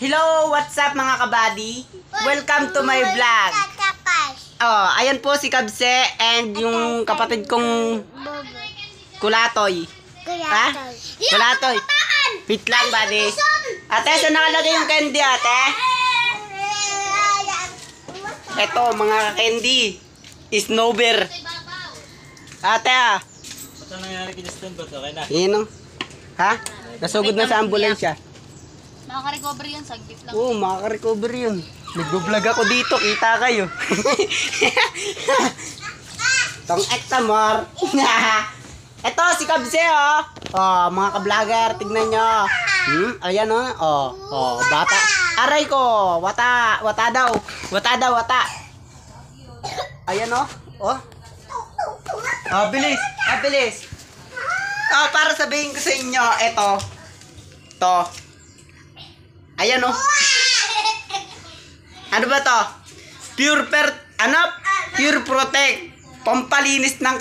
Hello, what's up mga kabady? Welcome to my vlog. Oh, ayan po si Kabse and yung kapatid kong Kulatoy. Ha? Kulatoy. Wait lang, buddy. Ate, saan nakalagay yung candy, ate? Eto, mga candy. Snowbear. Ate, ah. Ano nangyari kay Justin? Ba't okay na? Yun, ha? Nasugod na sa ambulansya. Makaka-recover yun, saglit lang. Oo, makaka-recover yun. Nag-vlog ako dito, kita kayo. Tong ektamor. Eto, si Kabse, oh. Oh, mga ka-vlogger, tignan nyo. Ayan, oh. Oh, bata. Aray ko, wata daw. Wata daw, wata. Ayan, oh. Oh. Oh, bilis. Ah, bilis. Oh, para sabihin ko sa inyo, eto. To. Ayan, oh. Ano ba to? Pure Protect. Pampalinis ng